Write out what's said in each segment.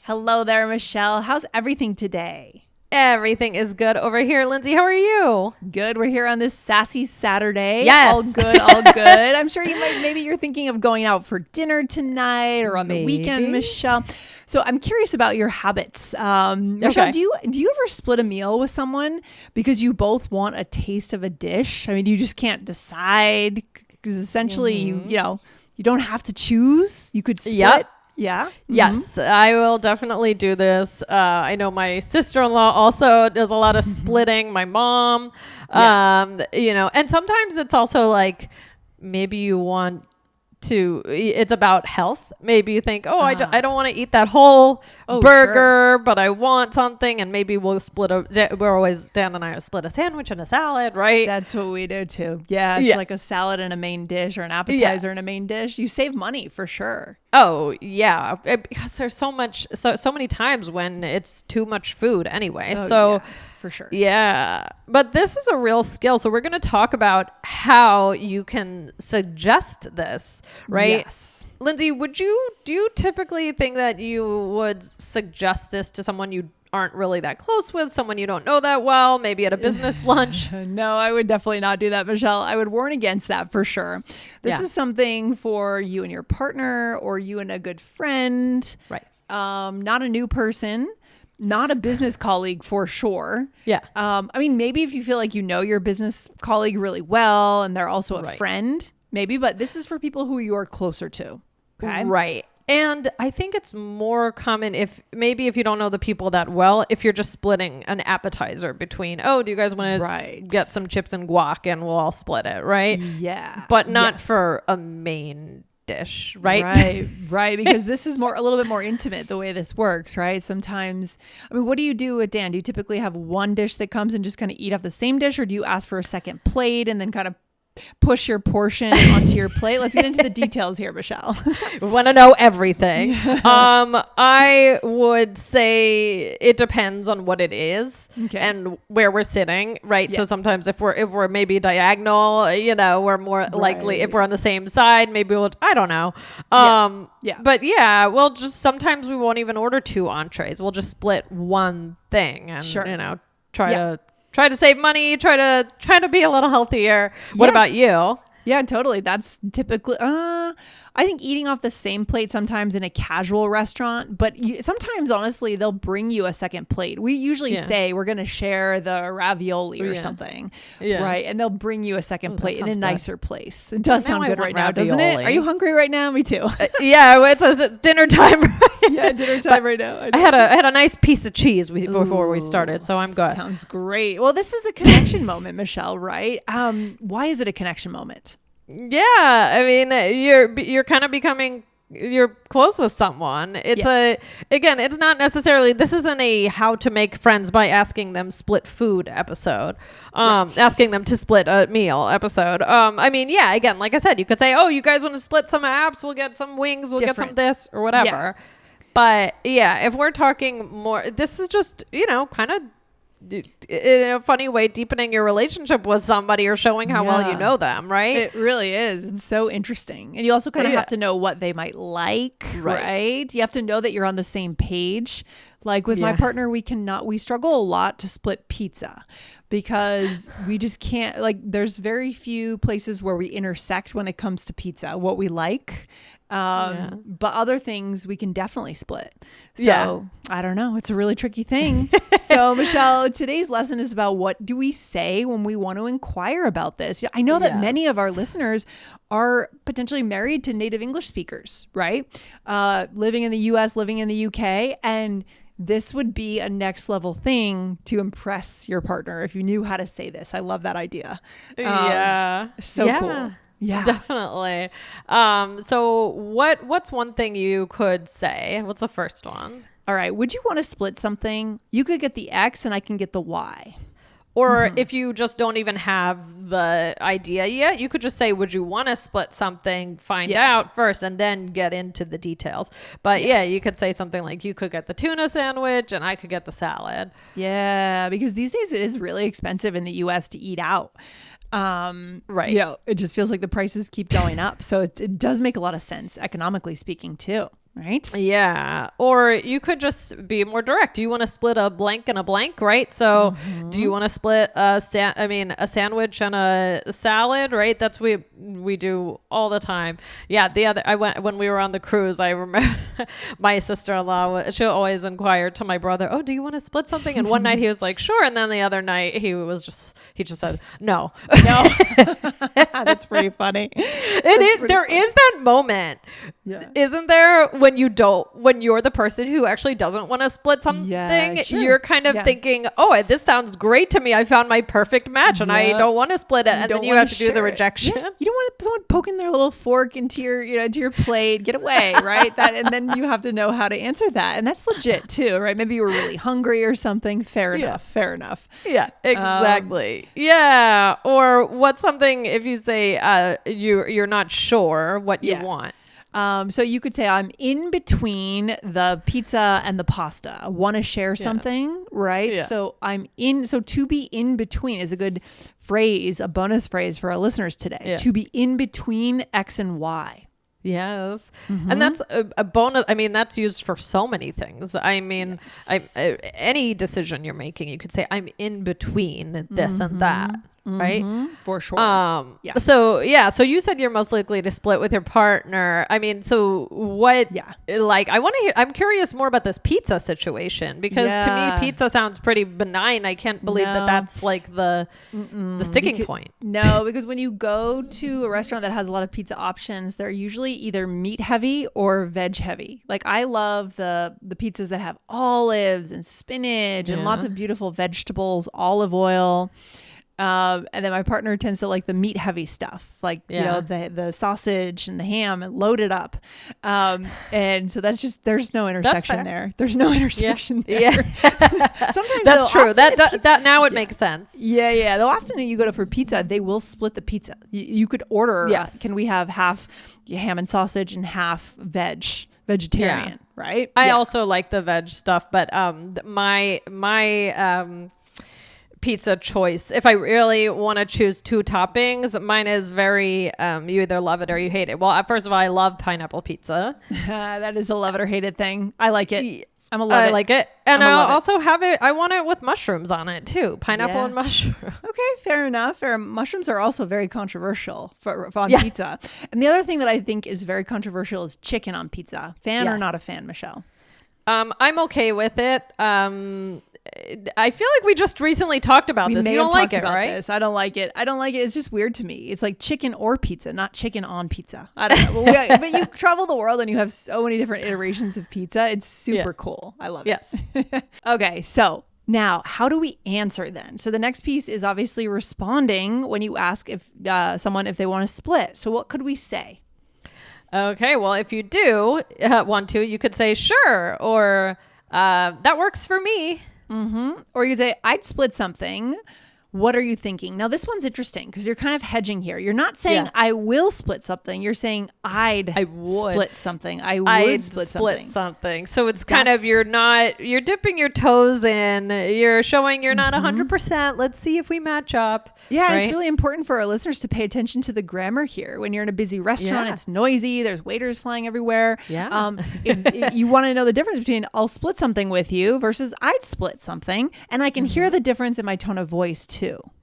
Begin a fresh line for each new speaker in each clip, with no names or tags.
Hello there, Michelle. How's everything today?
Everything is good over here. Lindsay, how are you?
Good. We're here on this sassy Saturday.
Yes.
All good, all good. I'm sure maybe you're thinking of going out for dinner tonight or on the weekend, Michelle. So I'm curious about your habits. Michelle, do you ever split a meal with someone because you both want a taste of a dish? I mean, you just can't decide because essentially you don't have to choose. You could split.
Yep.
Yeah.
Yes, I will definitely do this. I know my sister-in-law also does a lot of splitting. My mom, and sometimes it's also like maybe you want to, it's about health. Maybe you think, I don't want to eat that whole burger, but I want something. And maybe we'll Dan and I split a sandwich and a salad, right?
That's what we do too. Yeah. It's like a salad and a main dish or an appetizer and a main dish. You save money for sure.
Oh yeah. Because there's so many times when it's too much food anyway.
For sure.
Yeah. But this is a real skill. So we're going to talk about how you can suggest this, right?
Yes.
Lindsay, do you typically think that you would suggest this to someone you aren't really that close with, someone you don't know that well, maybe at a business lunch?
No, I would definitely not do that, Michelle. I would warn against that for sure. This is something for you and your partner or you and a good friend.
Right.
Not a new person. Not a business colleague for sure.
Yeah.
I mean, maybe if you feel like you know your business colleague really well and they're also a friend, maybe, but this is for people who you are closer to. Okay.
Right. And I think it's more common if you don't know the people that well, if you're just splitting an appetizer between, do you guys want to get some chips and guac and we'll all split it, right?
Yeah.
But not for a main dish, right?
Right. Because this is a little bit more intimate the way this works, right? Sometimes, I mean, what do you do with Dan? Do you typically have one dish that comes and just kind of eat off the same dish, or do you ask for a second plate and then kind of push your portion onto your plate? Let's get into the details here, Michelle.
We want to know everything. I would say it depends on what it is and where we're sitting, right? Yeah. So sometimes if we're maybe diagonal, we're more likely. If we're on the same side, maybe I don't know. But we'll just, sometimes we won't even order 2 entrees. We'll just split one thing and try to save money, try to be a little healthier. What about you?
Yeah, totally. That's typically, I think eating off the same plate sometimes in a casual restaurant, but sometimes honestly, they'll bring you a second plate. We usually say we're going to share the ravioli or something, right? And they'll bring you a second plate in a nicer place. It does sound good right now, doesn't it? Are you hungry right now? Me too.
It's dinner time.
Dinner time right now.
I had a nice piece of cheese before we started, so I'm good.
Sounds great. Well, this is a connection moment, Michelle, right? Why is it a connection moment?
Yeah, I mean, you're kind of becoming, you're close with someone. It's it's not necessarily, this isn't a how to make friends by asking them split food episode, asking them to split a meal episode. I mean, again, like I said, you could say, you guys want to split some apps, we'll get some wings, we'll get some this or whatever. But if we're talking more, this is just, kind of in a funny way deepening your relationship with somebody or showing how well you know them, right?
It really is. It's so interesting. And you also kind of have to know what they might like, right? You have to know that you're on the same page. Like with my partner, we struggle a lot to split pizza because we just can't, there's very few places where we intersect when it comes to pizza, what we like. But other things we can definitely split. So I don't know. It's a really tricky thing. So Michelle, today's lesson is about what do we say when we want to inquire about this? I know that many of our listeners are potentially married to native English speakers, right? Living in the US, living in the UK, and this would be a next level thing to impress your partner if you knew how to say this. I love that idea. So cool. Yeah,
definitely. So what's one thing you could say? What's the first one?
All right. Would you want to split something? You could get the X and I can get the Y.
Or if you just don't even have the idea yet, you could just say, would you want to split something, find out first, and then get into the details. But you could say something like, you could get the tuna sandwich and I could get the salad.
Yeah, because these days it is really expensive in the US to eat out.
Right.
You know, it just feels like the prices keep going up. So it does make a lot of sense, economically speaking, too. right?
Yeah. Or you could just be more direct. Do you want to split a blank and a blank, right? So do you want to split a sandwich and a salad, right? That's we do all the time. Yeah. When we were on the cruise, I remember my sister-in-law, she'll always inquire to my brother, oh, do you want to split something? And one night he was like, sure. And then the other night he just said, no.
No. That's pretty funny.
There is that moment, isn't there, when you're the person who actually doesn't want to split something, you're kind of thinking, oh, this sounds great to me. I found my perfect match and I don't want to split it. And then you have to do the rejection.
Yeah. You don't want someone poking their little fork into your plate. Get away, right? And then you have to know how to answer that. And that's legit too, right? Maybe you were really hungry or something. Fair enough.
Yeah, exactly. Yeah. Or what's something if you say you're not sure what you want?
So you could say, I'm in between the pizza and the pasta. I want to share something, right? Yeah. So to be in between is a good phrase, a bonus phrase for our listeners today. Yeah. To be in between X and Y.
Yes. And that's a bonus. I mean, that's used for so many things. I mean, any decision you're making, you could say, I'm in between this and that. Right?
For sure.
Yes. So you said you're most likely to split with your partner. I mean, so what, I'm curious more about this pizza situation because to me, pizza sounds pretty benign. I can't believe that's like the sticking point.
No, because when you go to a restaurant that has a lot of pizza options, they're usually either meat heavy or veg heavy. Like I love the pizzas that have olives and spinach and lots of beautiful vegetables, olive oil. And then my partner tends to like the meat heavy stuff, like, the sausage and the ham and load it up. And so there's no intersection there. There's no intersection there. Yeah. Sometimes
that's true. That now it makes sense.
Yeah. Though often you go to for pizza, they will split the pizza. You could order, can we have half ham and sausage and half vegetarian, right?
I also like the veg stuff, but my pizza choice, if I really want to choose two toppings, mine is very you either love it or you hate it. Well, first of all, I love pineapple pizza.
That is a love it or hate it thing. I like it.
Yes. I like it, and I'll also have it. I want it with mushrooms on it too, pineapple and mushroom.
Okay, fair enough. Mushrooms are also very controversial on pizza. And the other thing that I think is very controversial is chicken on pizza. Fan or not a fan, Michelle?
I'm okay with it. I feel like we just recently talked about this. You don't like it, right?
I don't like it. It's just weird to me. It's like chicken or pizza, not chicken on pizza. I don't know. But you travel the world and you have so many different iterations of pizza. It's super cool. I love it.
Yes.
Okay, so now how do we answer then? So the next piece is obviously responding when you ask if someone if they want to split. So what could we say?
Okay, well, if you do want to, you could say sure, or that works for me.
Or you say, I'd split something. What are you thinking? Now, this one's interesting because you're kind of hedging here. You're not saying I will split something. You're saying I would split something. I'd split something.
So it's kind of, you're dipping your toes in. You're showing you're not 100%. Let's see if we match up.
Yeah. Right? And it's really important for our listeners to pay attention to the grammar here. When you're in a busy restaurant, it's noisy. There's waiters flying everywhere.
Yeah.
If you want to know the difference between I'll split something with you versus I'd split something. And I can hear the difference in my tone of voice too.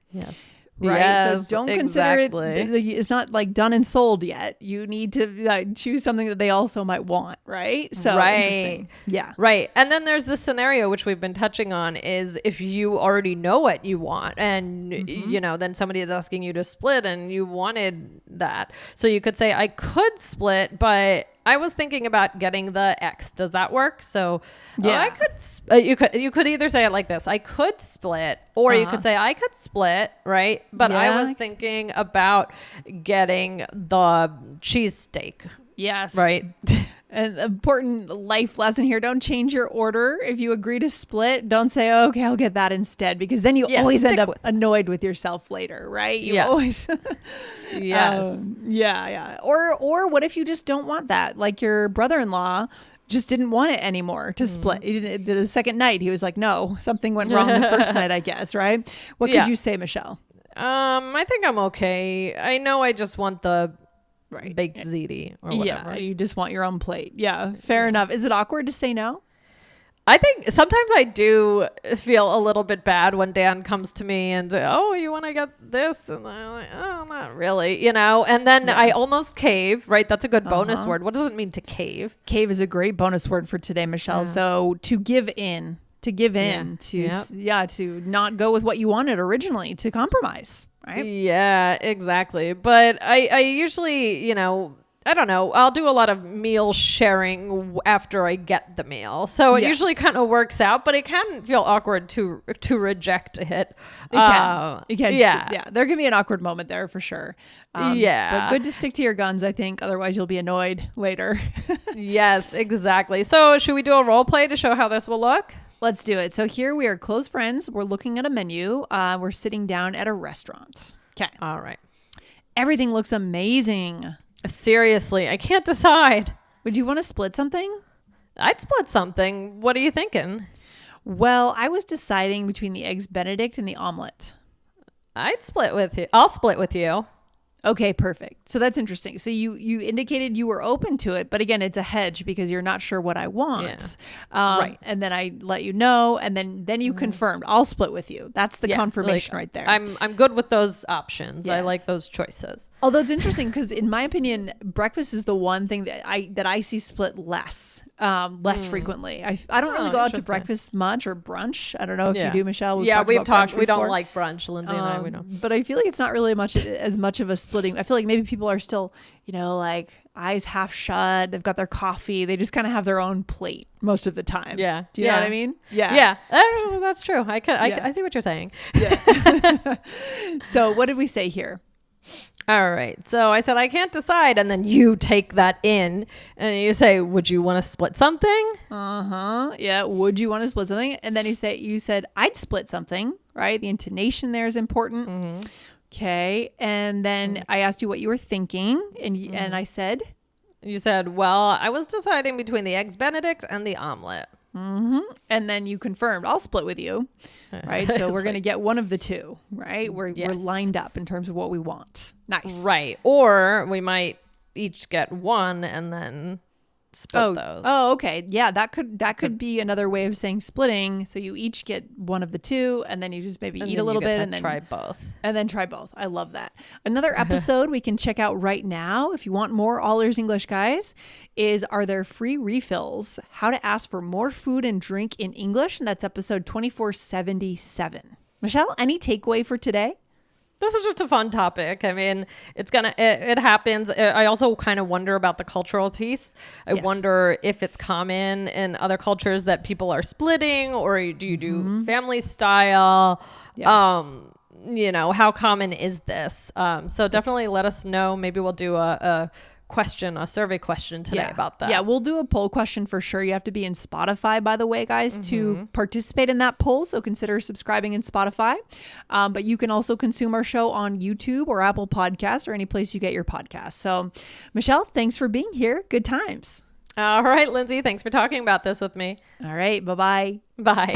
Yes.
Right.
Yes,
so don't consider it. It's not like done and sold yet. You need to choose something that they also might want. Right. So interesting. Yeah.
Right. And then there's the scenario, which we've been touching on, is if you already know what you want and, then somebody is asking you to split and you wanted that. So you could say, I could split, but I was thinking about getting the X. Does that work? So I could. You could either say it like this: I could split, or you could say I could split, right? But I was thinking about getting the cheesesteak.
Yes.
Right.
An important life lesson here: don't change your order. If you agree to split, don't say, oh, "Okay, I'll get that instead," because then you always end up annoyed with yourself later, right? You always.
Yes.
Yeah. Or what if you just don't want that? Like your brother-in-law just didn't want it anymore to split. The second night, he was like, "No, something went wrong the first night, I guess." Right? What could you say, Michelle?
I think I'm okay. I know I just want the baked ziti or whatever.
Yeah, you just want your own plate. Yeah, fair enough. Is it awkward to say no?
I think sometimes I do feel a little bit bad when Dan comes to me and, oh, you want to get this? And I'm like, oh, not really, And then I almost cave, right? That's a good bonus word. What does it mean to cave?
Cave is a great bonus word for today, Michelle. So to give in, to not go with what you wanted originally, to compromise, right?
Yeah, exactly. But I usually, I don't know. I'll do a lot of meal sharing after I get the meal. So it usually kind of works out, but it can feel awkward to reject it. It can.
Yeah. There can be an awkward moment there for sure. But good to stick to your guns, I think. Otherwise, you'll be annoyed later.
Yes, exactly. So should we do a role play to show how this will look?
Let's do it. So here we are close friends. We're looking at a menu. We're sitting down at a restaurant. Okay.
All right.
Everything looks amazing.
Seriously, I can't decide.
Would you want to split something?
I'd split something. What are you thinking?
Well, I was deciding between the eggs Benedict and the omelet.
I'd split with you. I'll split with you.
Okay, perfect. So that's interesting. So you indicated you were open to it, but again, it's a hedge because you're not sure what I want. Right. And then I let you know, and then you confirmed. I'll split with you. That's the confirmation right there.
I'm good with those options. Yeah. I like those choices.
Although it's interesting because in my opinion, breakfast is the one thing that I see split less frequently. I don't really go out to breakfast much or brunch. I don't know if you do, Michelle.
We've talked. We don't like brunch, Lindsay and I. We don't.
But I feel like it's not really as much of a splitting. I feel like maybe people are still, like eyes half shut. They've got their coffee. They just kind of have their own plate most of the time.
Yeah.
Do you know what I mean? Yeah.
Yeah. That's true. I see what you're saying.
Yeah. So what did we say here?
All right. So I said, I can't decide. And then you take that in and you say, would you want to split something?
Yeah. Would you want to split something? And then you said, I'd split something, right? The intonation there is important. Okay. And then I asked you what you were thinking and I said,
you said, well, I was deciding between the eggs Benedict and the omelet.
And then you confirmed, I'll split with you, right? So we're going to get one of the two, right? We're lined up in terms of what we want. Nice.
Right. Or we might each get one and then split those.
Oh, okay. Yeah, that could be another way of saying splitting. So you each get one of the two and then you just maybe eat a little bit and then
try both.
And then try both. I love that. Another episode we can check out right now if you want more All Ears English, guys, is Are There Free Refills? How to Ask for More Food and Drink in English. And that's episode 2477. Michelle, any takeaway for today?
This is just a fun topic. I mean, it happens. I also kind of wonder about the cultural piece. I wonder if it's common in other cultures that people are splitting, or do you do family style? Yes. How common is this? So definitely let us know. Maybe we'll do a survey question today about that.
Yeah, we'll do a poll question for sure. You have to be in Spotify, by the way, guys, to participate in that poll. So consider subscribing in Spotify. But you can also consume our show on YouTube or Apple Podcasts or any place you get your podcasts. So Michelle, thanks for being here. Good times.
All right, Lindsay, thanks for talking about this with me.
All right. Bye-bye.
Bye.